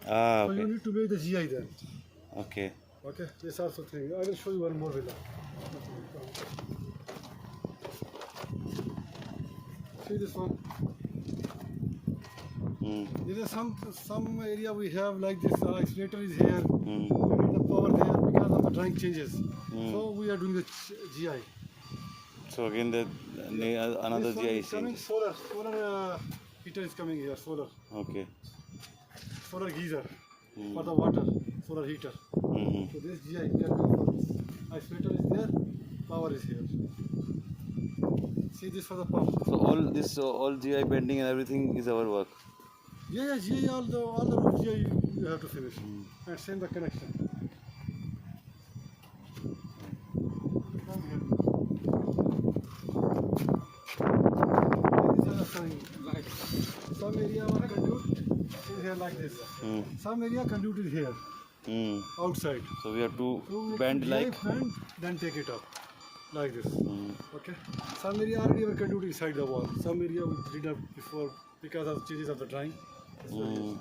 Ah, So you okay. need to make the GI then. Okay. Okay, this also thing. I will show you one more villa. See this one. There is some area we have like this isolator is here. We need the power there because of the drying changes. So we are doing the GI. So again, another This one GI is is coming changed. solar heater is coming here. Okay. Solar geyser for the water. Solar heater. So this GI can do for this. Isolator is there. Power is here. See this for the pump. So all GI bending and everything is our work. Yeah, GI all the road GI you have to finish and send the connection. Come here. These are the sign. Like some area of conduit is here like this. Some area conduit is here outside. So we have to So bend GI like. bend, then take it up like this. Okay. Some area already have conduit inside the wall. Some area we did up before because of changes of the drying. That's very easy.